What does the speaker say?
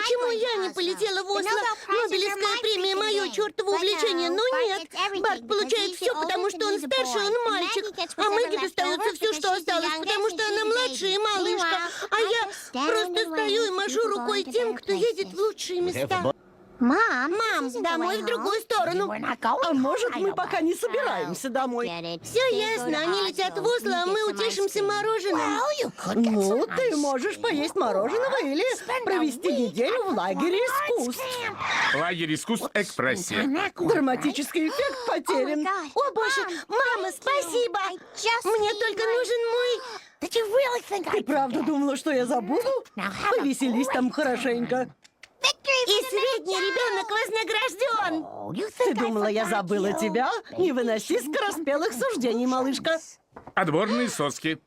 Почему я не полетела в Осло? Нобелевская премия — мое чертово увлечение, но нет. Барт получает все, потому что он старше, он мальчик. А Мэгги достается все, что осталось, потому что она младшая и малышка. А я просто стою и машу рукой тем, кто едет в лучшие места. Мам, домой в другую сторону. А может, мы пока не собираемся домой? Все ясно, они летят в Осло, а мы утешимся мороженым. Ну, ты можешь поесть мороженого или провести неделю в лагере искусств. Лагерь искусств «Экспрессия». Драматический эффект потерян. О, боже, мама, спасибо. Мне только нужен мой... Ты правда думала, что я забуду? Повеселись там хорошенько. И средний ребенок вознагражден. Ты думала, я забыла тебя? Не выноси скороспелых суждений, малышка. Отборные соски.